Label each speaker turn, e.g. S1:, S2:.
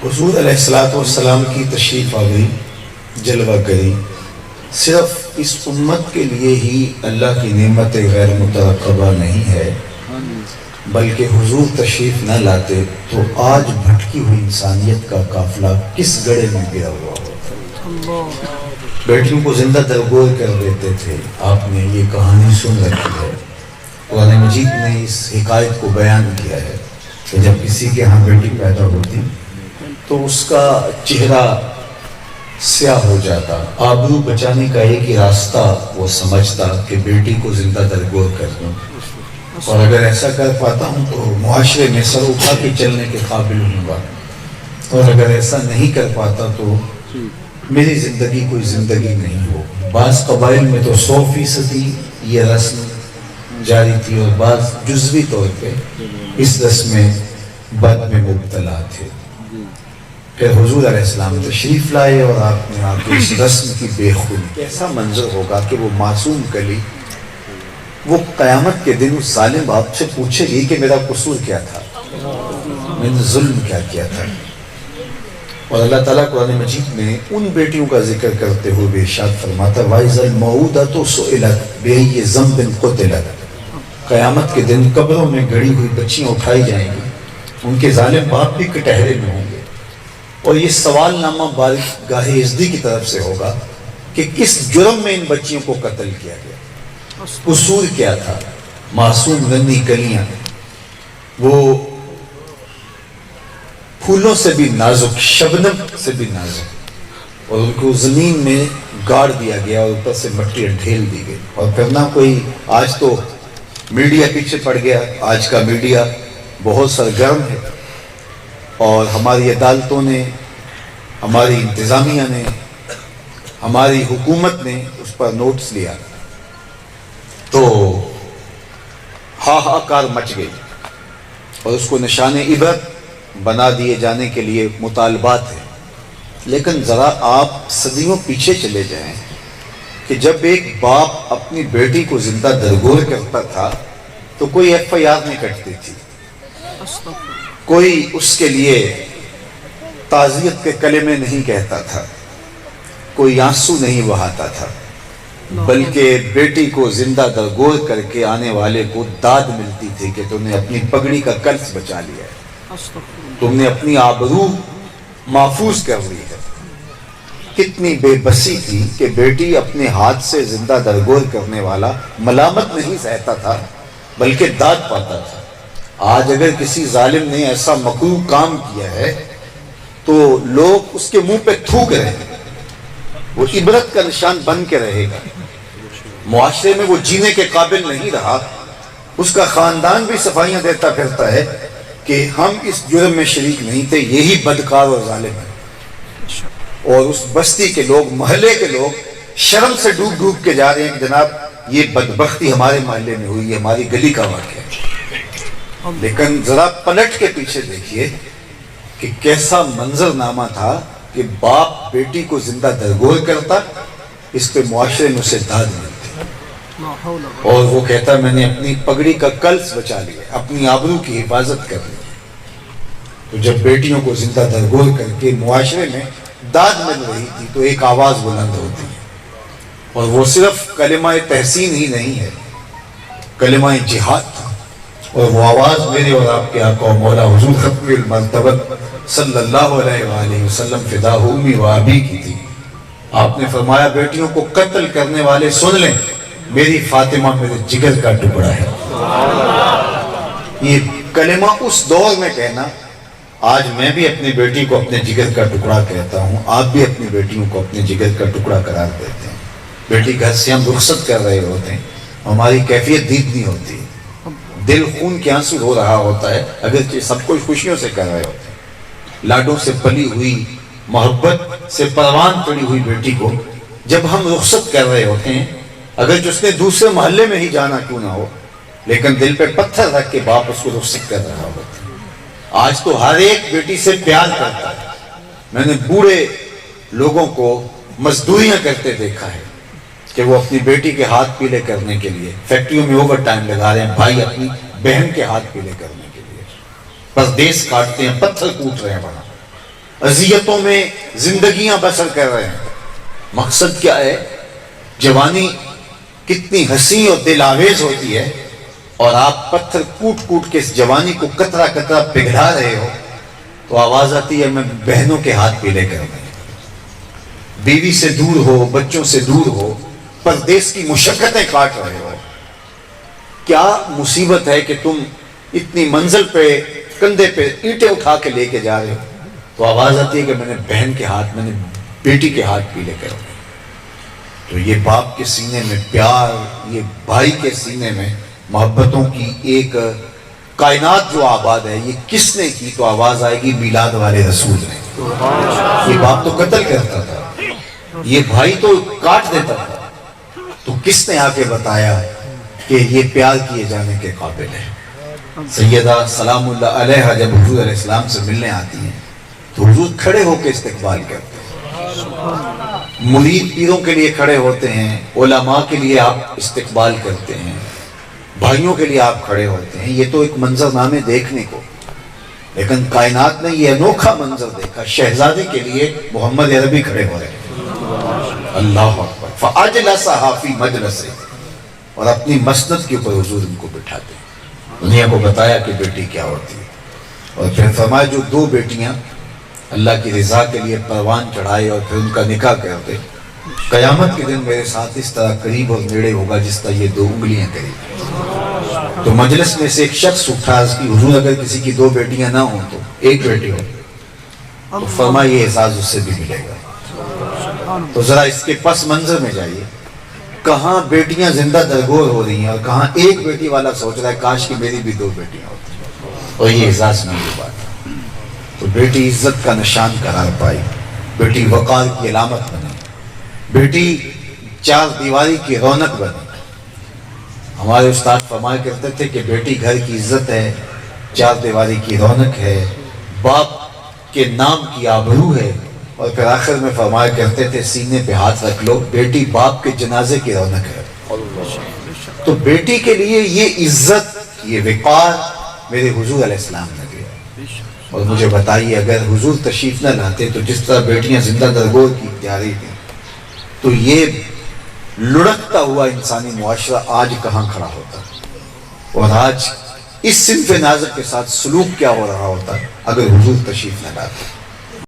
S1: حضور علیہ الصلوۃ والسلام کی تشریف آوری جلوہ گری صرف اس امت کے لیے ہی اللہ کی نعمت غیر مترقبہ نہیں ہے، بلکہ حضور تشریف نہ لاتے تو آج بھٹکی ہوئی انسانیت کا قافلہ کس گڑھے میں گرا ہوا ہوتا۔ بیٹیوں کو زندہ درگور کر دیتے تھے۔ آپ نے یہ کہانی سن رکھی ہے، قرآن مجید نے اس حکایت کو بیان کیا ہے کہ جب کسی کے ہاں بیٹی پیدا ہوتی تو اس کا چہرہ سیاہ ہو جاتا، آبرو بچانے کا ایک ہی راستہ وہ سمجھتا کہ بیٹی کو زندہ درگور کر دوں، اور اگر ایسا کر پاتا ہوں تو معاشرے میں سر اٹھا کے چلنے کے قابل ہوں گا، اور اگر ایسا نہیں کر پاتا تو میری زندگی کوئی زندگی نہیں ہو۔ بعض قبائل میں تو 100% یہ رسم جاری تھی، اور بعض جزوی طور پہ اس رسم میں بد میں مبتلا تھے۔ پھر حضور علیہ السلام تشریف لائے اور آپ نے آپ اس رسم کی بے خودی، کیسا منظر ہوگا کہ وہ معصوم کلی وہ قیامت کے دن اس ظالم باپ سے پوچھے گی کہ میرا قصور کیا تھا، میں نے ظلم کیا کیا تھا۔ اور اللہ تعالیٰ قرآن مجید میں ان بیٹیوں کا ذکر کرتے ہوئے بے ارشاد فرماتا وَإِذَا الْمَوْءُودَةُ سُئِلَتْ بِأَيِّ ذَنبٍ قُتِلَتْ، قیامت کے دن قبروں میں گڑی ہوئی بچیاں اٹھائی جائیں گی، ان کے ظالم باپ بھی کٹہرے میں ہوں گے، اور یہ سوال نامہ بارگاہ عزدی کی طرف سے ہوگا کہ کس جرم میں ان بچیوں کو قتل کیا گیا، قصور کیا تھا۔ معصوم رنی کلیاں وہ پھولوں سے بھی نازک، شبنم سے بھی نازک، اور ان کو زمین میں گاڑ دیا گیا اور اوپر سے مٹی ڈھیل دی گئی۔ اور کرنا کوئی، آج تو میڈیا پیچھے پڑ گیا، آج کا میڈیا بہت سرگرم ہے، اور ہماری عدالتوں نے، ہماری انتظامیہ نے، ہماری حکومت نے اس پر نوٹس لیا تو ہاہاکار مچ گئی، اور اس کو نشان عبرت بنا دیے جانے کے لیے مطالبات ہیں۔ لیکن ذرا آپ صدیوں پیچھے چلے جائیں کہ جب ایک باپ اپنی بیٹی کو زندہ درگور کرتا تھا تو کوئی FIR نہیں کٹتی تھی، کوئی اس کے لیے تعزیت کے کلمے نہیں کہتا تھا، کوئی آنسو نہیں بہاتا تھا، بلکہ بیٹی کو زندہ درگور کر کے آنے والے کو داد ملتی تھی کہ تم نے اپنی پگڑی کا قرض بچا لیا ہے، تم نے اپنی آبرو محفوظ کر لی ہے۔ کتنی بے بسی تھی کہ بیٹی اپنے ہاتھ سے زندہ درگور کرنے والا ملامت نہیں سہتا تھا بلکہ داد پاتا تھا۔ آج اگر کسی ظالم نے ایسا مکروہ کام کیا ہے تو لوگ اس کے منہ پہ تھوک رہے ہیں، وہ عبرت کا نشان بن کے رہے گا، معاشرے میں وہ جینے کے قابل نہیں رہا، اس کا خاندان بھی صفائیاں دیتا پھرتا ہے کہ ہم اس جرم میں شریک نہیں تھے، یہی بدکار اور ظالم ہے، اور اس بستی کے لوگ، محلے کے لوگ شرم سے ڈوب ڈوب کے جا رہے ہیں کہ جناب یہ بدبختی ہمارے محلے میں ہوئی، ہماری گلی کا واقعہ ہے۔ لیکن ذرا پلٹ کے پیچھے دیکھیے کہ کیسا منظر نامہ تھا کہ باپ بیٹی کو زندہ درگور کرتا، اس پہ معاشرے میں اسے داد ملتی، اور وہ کہتا میں نے اپنی پگڑی کا کلس بچا لیا، اپنی آبرو کی حفاظت کر لی۔ تو جب بیٹیوں کو زندہ درگور کر کے معاشرے میں داد مل رہی تھی تو ایک آواز بلند ہوتی ہے، اور وہ صرف کلمہ تحسین ہی نہیں ہے، کلمہ جہاد تھا، اور وہ آواز میرے اور آپ کے آقا و مولا حضور ختم المرتبت صلی اللہ علیہ وآلہ وسلم فدا امی و ابی کی تھی۔ آپ نے فرمایا بیٹیوں کو قتل کرنے والے سن لیں، میری فاطمہ میرے جگر کا ٹکڑا ہے۔ یہ کلمہ اس دور میں کہنا، آج میں بھی اپنی بیٹی کو اپنے جگر کا ٹکڑا کہتا ہوں، آپ بھی اپنی بیٹیوں کو اپنے جگر کا ٹکڑا قرار دیتے ہیں۔ بیٹی گھر سے ہم رخصت کر رہے ہوتے ہیں، ہماری کیفیت دیدنی ہوتی ہے، دل خون کے آنسو ہو رہا ہوتا ہے، اگرچہ سب کچھ خوشیوں سے کر رہے ہوتے ہیں۔ لاڈوں سے پلی ہوئی، محبت سے پروان چڑھی ہوئی بیٹی کو جب ہم رخصت کر رہے ہوتے ہیں، اگرچہ اس نے دوسرے محلے میں ہی جانا کیوں نہ ہو، لیکن دل پہ پتھر رکھ کے باپ اس کو رخصت کر رہا ہوتا ہے۔ آج تو ہر ایک بیٹی سے پیار کرتا ہے۔ میں نے بوڑھے لوگوں کو مزدوریاں کرتے دیکھا ہے کہ وہ اپنی بیٹی کے ہاتھ پیلے کرنے کے لیے فیکٹریوں میں اوور ٹائم لگا رہے ہیں، بھائی اپنی بہن کے ہاتھ پیلے کرنے کے لیے پردیس کاٹتے ہیں، پتھر کوٹ رہے ہیں وہاں، اذیتوں میں زندگیاں بسر کر رہے ہیں. مقصد کیا ہے؟ جوانی کتنی حسین اور دل آویز ہوتی ہے، اور آپ پتھر کوٹ کوٹ کے اس جوانی کو قطرہ قطرہ پگھلا رہے ہو تو آواز آتی ہے میں بہنوں کے ہاتھ پیلے کر دیں. بیوی سے دور ہو، بچوں سے دور ہو، پردیس کی مشقتیں کاٹ رہے ہو. کیا مصیبت ہے کہ تم اتنی منزل پہ کندھے پہ اینٹیں اٹھا کے لے کے جا رہے ہو تو آواز آتی ہے کہ میں نے بہن کے ہاتھ، میں نے بیٹی کے ہاتھ پیلے کر دیں. تو یہ باپ کے سینے میں پیار، یہ بھائی کے سینے میں محبتوں کی ایک کائنات جو آباد ہے، یہ کس نے کی؟ تو آواز آئے گی میلاد والے رسول نے. یہ باپ تو قتل کرتا تھا، یہ بھائی تو کاٹ دیتا تھا، تو کس نے آ کے بتایا کہ یہ پیار کیے جانے کے قابل ہے؟ سیدہ سلام اللہ علیہ جب حضور علیہ السلام سے ملنے آتی ہیں تو حضور کھڑے ہو کے استقبال کرتے ہیں. مرید پیروں کے لیے کھڑے ہوتے ہیں، علماء کے لیے آپ استقبال کرتے ہیں، بھائیوں کے لیے آپ کھڑے ہوتے ہیں. یہ تو ایک منظر نامے دیکھنے کو، لیکن کائنات نے یہ انوکھا منظر دیکھا. شہزادے کے لیے محمد عربی کھڑے ہو رہے ہیں. اللہ اکبر. فَأَجْلَسَهَا فِي مَجْلَسِهِ، اور اپنی مسند کے اوپر حضور ان کو بٹھاتے ہیں. دنیا کو بتایا کہ بیٹی کیا ہوتی ہے، اور پھر فرمایا جو دو بیٹیاں اللہ کی رضا کے لیے پروان چڑھائے اور پھر ان کا نکاح کرتے، قیامت کے دن میرے ساتھ اس طرح قریب اور نیڑے ہوگا جس طرح یہ دو انگلیاں قریب. تو مجلس میں سے ایک شخص اٹھا کہ حضور اگر کسی کی دو بیٹیاں نہ ہوں تو ایک بیٹی ہو، تو فرمایا یہ اعزاز اس سے بھی ملے گا. تو ذرا اس کے پس منظر میں جائیے، کہاں بیٹیاں زندہ درگور ہو رہی ہیں اور کہاں ایک بیٹی والا سوچ رہا ہے کاش کہ میری بھی دو بیٹیاں ہوتی، اور یہ اعزاز میں یہ بات ہے. تو بیٹی عزت کا نشان قرار پائی، بیٹی وقار کی علامت بنی، بیٹی چار دیواری کی رونق بنی. ہمارے استاد فرمایا کرتے تھے کہ بیٹی گھر کی عزت ہے، چار دیواری کی رونق ہے، باپ کے نام کی آبرو ہے، اور پھر آخر میں فرمایا کرتے تھے سینے پہ ہاتھ رکھ لو، بیٹی باپ کے جنازے کی رونق ہے. تو بیٹی کے لیے یہ عزت، یہ وقار میرے حضور علیہ السلام نے دیا. اور مجھے بتائیے اگر حضور تشریف نہ لاتے تو جس طرح بیٹیاں زندہ درگور کی جا رہی تھیں تو یہ لڑکتا ہوا انسانی معاشرہ آج کہاں کھڑا ہوتا، اور آج اس صنف نازک کے ساتھ سلوک کیا ہو رہا ہوتا اگر حضور تشریف نہ لاتے.